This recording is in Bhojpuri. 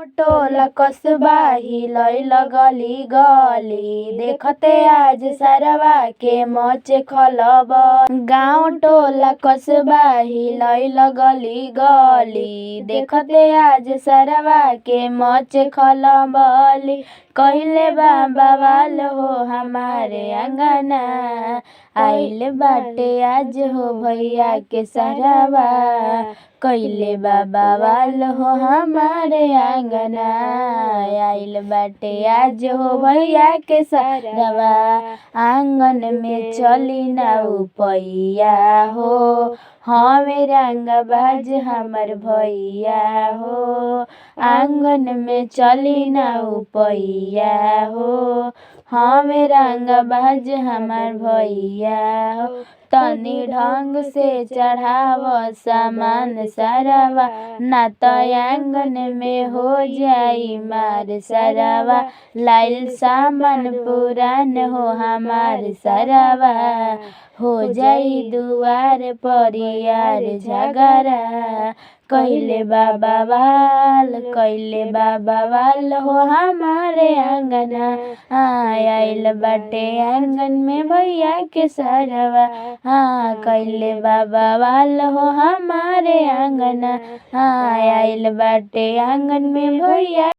टोला कस्बा हिलैल गली गली, देखते आज सरवा के मचे खलबली। गाँव टोला कस्बा हिलैल गली गली, देखते आज सरवा के मचे खलबली। कहिले बवाल हो हमारे अंगना, आइल बाटे आज हो भैया के सरवा। कहिले बवाल हो हमारे अंगना, आइल बाटे आज हो भैया के सरवा। आंगन में चली ना उपैया हो, हमें रंगबाज हमर भैया हो। आंगन में चली ना उपैया हो, हमें रंगबाज हमर भैया हो। तनी ढंग से चढ़ाव सामान सरवा, ना त आंगन में हो जाई मार सरवा। लाइल सामान पुरान हो हमार सरवा, हो जाई दुआर पर यार झगड़ा। कहिले बवाल हो हमारे अंगना, आइल बाटे आंगन में भैया के सरवा। कहिले बवाल हो हमारे अंगना, आइल बाटे आंगन में भैया।